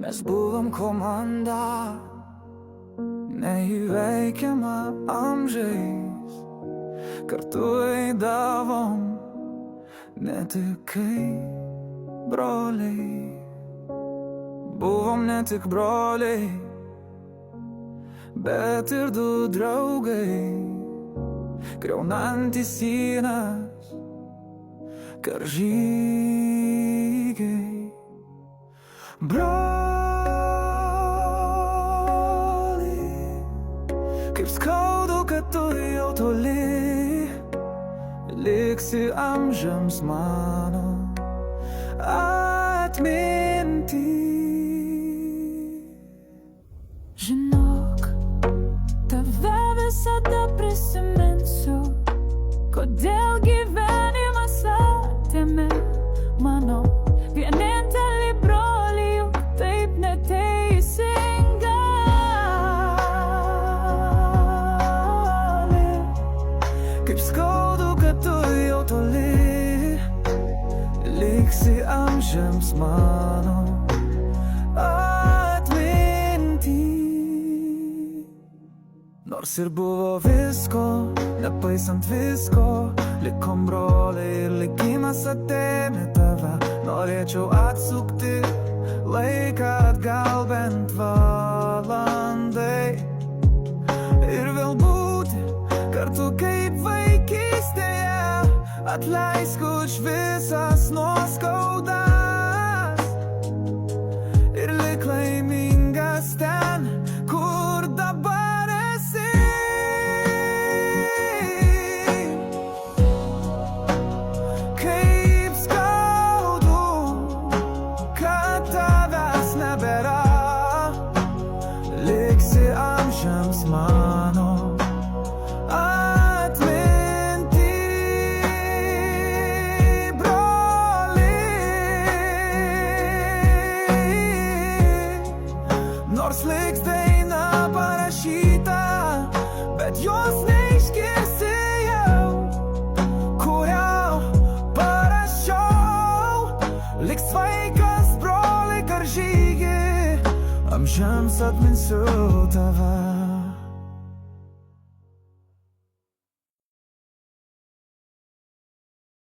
Mes buvom komanda, neįveikiama amžiais. Kartu eidavom, ne tik kaip broliai. Buvom ne tik broliai, bet ir du draugai, griaunantys sienas, karžygiai. Broli, kaip skaudu, kad tu jau toli, liksi amžiams mano atminty. Žinok, tave visada prisiminsiu, kodėl gyvenimas atėmė mano vienintelį brolį, juk taip neteisinga. Kaip skaudu, kad tu jau toli, liksi amžiams mano atminty. Nors ir buvo visko, nepaisant visko, likom broliai ir likimas atėmė tave. Norėčiau atsukti laiką atgal bent valandai ir vėl būti kartu kaip vaikystėje. Atleisk už visas nuoskaudas ir lik laimingas ten, kur dabar esi. Kaip skaudu, kad tavęs nebėra, liksi amžiams mano atminty. Broli, nors liks daina parašyta, bet jos neišgirsi jau, kurią parašiau. Liks sveikas, broli karžygi, amžiams atminsiu tave.